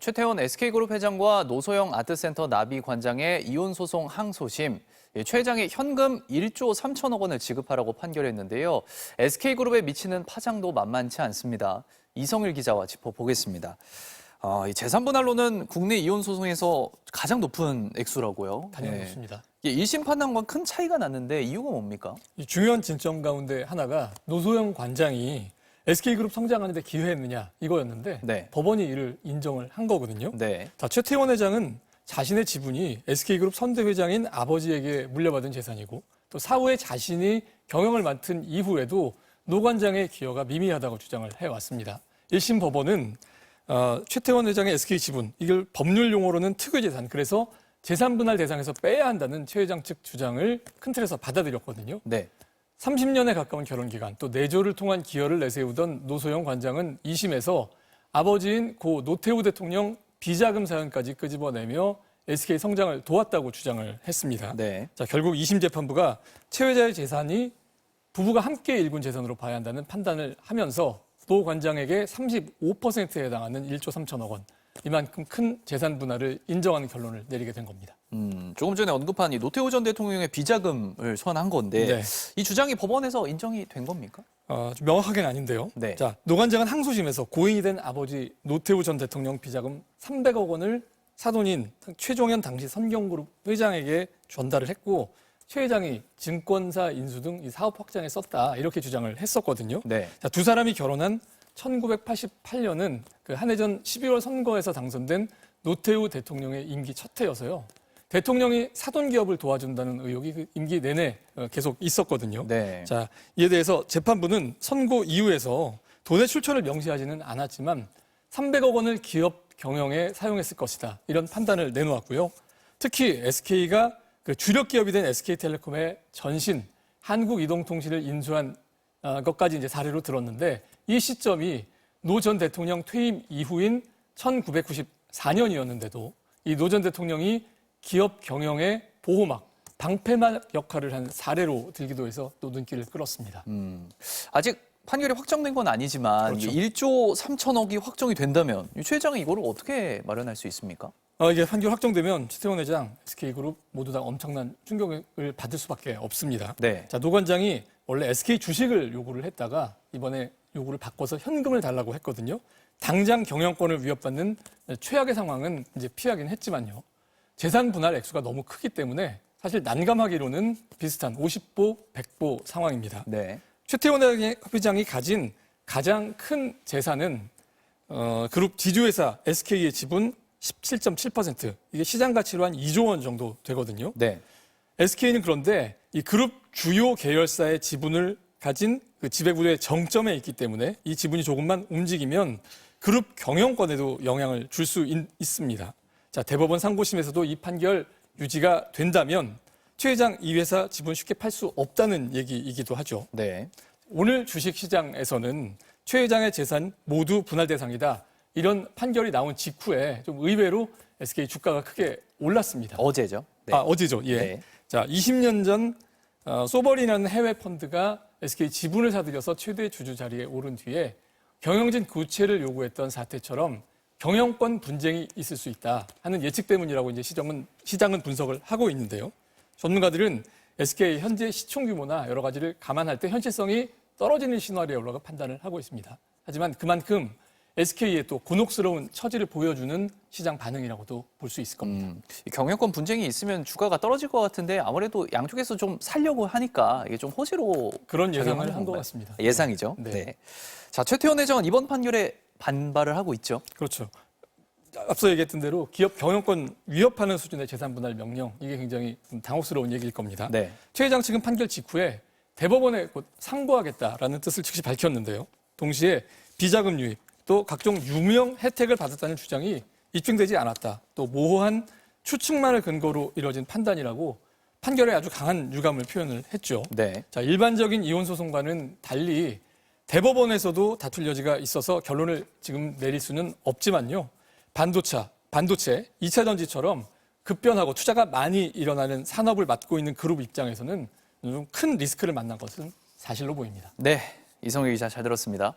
최태원 SK그룹 회장과 노소영 아트센터 나비 관장의 이혼 소송 항소심, 최 회장이 현금 1조 3천억 원을 지급하라고 판결했는데요. SK그룹에 미치는 파장도 만만치 않습니다. 이성일 기자와 짚어보겠습니다. 이 재산 분할로는 국내 이혼 소송에서 가장 높은 액수라고요. 당연히 높습니다. 1심 판단과 큰 차이가 났는데 이유가 뭡니까? 이 중요한 쟁점 가운데 하나가 노소영 관장이 SK그룹 성장하는 데 기여했느냐 이거였는데 네. 법원이 이를 인정을 한 거거든요. 네. 자, 최태원 회장은 자신의 지분이 SK그룹 선대 회장인 아버지에게 물려받은 재산이고 또 사후에 자신이 경영을 맡은 이후에도 노 관장의 기여가 미미하다고 주장을 해왔습니다. 1심 법원은 최태원 회장의 SK 지분, 이걸 법률 용어로는 특유재산, 그래서 재산 분할 대상에서 빼야 한다는 최 회장 측 주장을 큰 틀에서 받아들였거든요. 네. 30년에 가까운 결혼 기간, 또 내조를 통한 기여를 내세우던 노소영 관장은 2심에서 아버지인 고 노태우 대통령 비자금 사연까지 끄집어내며 SK 성장을 도왔다고 주장을 했습니다. 네. 자, 결국 2심 재판부가 최 회장의 재산이 부부가 함께 일군 재산으로 봐야 한다는 판단을 하면서 노 관장에게 35%에 해당하는 1조 3천억 원, 이만큼 큰 재산 분할을 인정하는 결론을 내리게 된 겁니다. 조금 전에 언급한 이 노태우 전 대통령의 비자금을 소환한 건데 네. 이 주장이 법원에서 인정이 된 겁니까? 좀 명확하게는 아닌데요. 네. 자, 노 관장은 항소심에서 고인이 된 아버지 노태우 전 대통령 비자금 300억 원을 사돈인 최종현 당시 선경그룹 회장에게 전달을 했고 최 회장이 증권사 인수 등 이 사업 확장에 썼다 이렇게 주장을 했었거든요. 네. 자, 두 사람이 결혼한 1988년은 그 한해전 12월 선거에서 당선된 노태우 대통령의 임기 첫 해여서요. 대통령이 사돈 기업을 도와준다는 의혹이 그 임기 내내 계속 있었거든요. 네. 자, 이에 대해서 재판부는 선고 이후에서 돈의 출처를 명시하지는 않았지만 300억 원을 기업 경영에 사용했을 것이다. 이런 판단을 내놓았고요. 특히 SK가 그 주력 기업이 된 SK텔레콤의 전신 한국이동통신을 인수한 것까지 이제 사례로 들었는데 이 시점이 노 전 대통령 퇴임 이후인 1994년이었는데도 이 노 전 대통령이 기업 경영의 보호막, 방패막 역할을 한 사례로 들기도 해서 또 눈길을 끌었습니다. 아직 판결이 확정된 건 아니지만 그렇죠. 1조 3천억이 확정이 된다면 최 회장은 이거를 어떻게 마련할 수 있습니까? 이게 판결 확정되면 최태원 회장, SK그룹 모두 다 엄청난 충격을 받을 수밖에 없습니다. 네. 자, 노 관장이 원래 SK 주식을 요구를 했다가 이번에 요구를 바꿔서 현금을 달라고 했거든요. 당장 경영권을 위협받는 최악의 상황은 이제 피하긴 했지만요. 재산 분할 액수가 너무 크기 때문에 사실 난감하기로는 비슷한 50보, 100보 상황입니다. 네. 최태원 회장이 가진 가장 큰 재산은 그룹 지주회사 SK의 지분 17.7%, 이게 시장 가치로 한 2조 원 정도 되거든요. 네. SK는 그런데 이 그룹 주요 계열사의 지분을 가진 그 지배구조의 정점에 있기 때문에 이 지분이 조금만 움직이면 그룹 경영권에도 영향을 줄 수 있습니다. 자, 대법원 상고심에서도 이 판결 유지가 된다면 최 회장 이 회사 지분 쉽게 팔 수 없다는 얘기이기도 하죠. 네. 오늘 주식시장에서는 최 회장의 재산 모두 분할 대상이다. 이런 판결이 나온 직후에 좀 의외로 SK 주가가 크게 올랐습니다. 어제죠. 네. 어제죠. 예. 네. 자, 20년 전 소버리라는 해외 펀드가 SK 지분을 사들여서 최대 주주 자리에 오른 뒤에 경영진 교체를 요구했던 사태처럼 경영권 분쟁이 있을 수 있다 하는 예측 때문이라고 이제 시장은 분석을 하고 있는데요. 전문가들은 SK 현재 시총 규모나 여러 가지를 감안할 때 현실성이 떨어지는 시나리오라고 판단을 하고 있습니다. 하지만 그만큼 SK의 또 곤혹스러운 처지를 보여주는 시장 반응이라고도 볼 수 있을 겁니다. 이 경영권 분쟁이 있으면 주가가 떨어질 것 같은데 아무래도 양쪽에서 좀 살려고 하니까 이게 좀 호재로 그런 예상을 작용하는 한 것 건가요? 같습니다. 예상이죠. 네. 네. 자, 최태원 회장은 이번 판결에 반발을 하고 있죠. 그렇죠. 앞서 얘기했던 대로 기업 경영권 위협하는 수준의 재산 분할 명령, 이게 굉장히 좀 당혹스러운 얘기일 겁니다. 네. 최 회장 측은 판결 직후에 대법원에 곧 상고하겠다라는 뜻을 즉시 밝혔는데요. 동시에 비자금 유입, 또 각종 유명 혜택을 받았다는 주장이 입증되지 않았다. 또 모호한 추측만을 근거로 이뤄진 판단이라고 판결에 아주 강한 유감을 표현을 했죠. 네. 자, 일반적인 이혼 소송과는 달리 대법원에서도 다툴 여지가 있어서 결론을 지금 내릴 수는 없지만요. 반도체, 2차 전지처럼 급변하고 투자가 많이 일어나는 산업을 맡고 있는 그룹 입장에서는 좀 큰 리스크를 만난 것은 사실로 보입니다. 네. 이성일 기자 잘 들었습니다.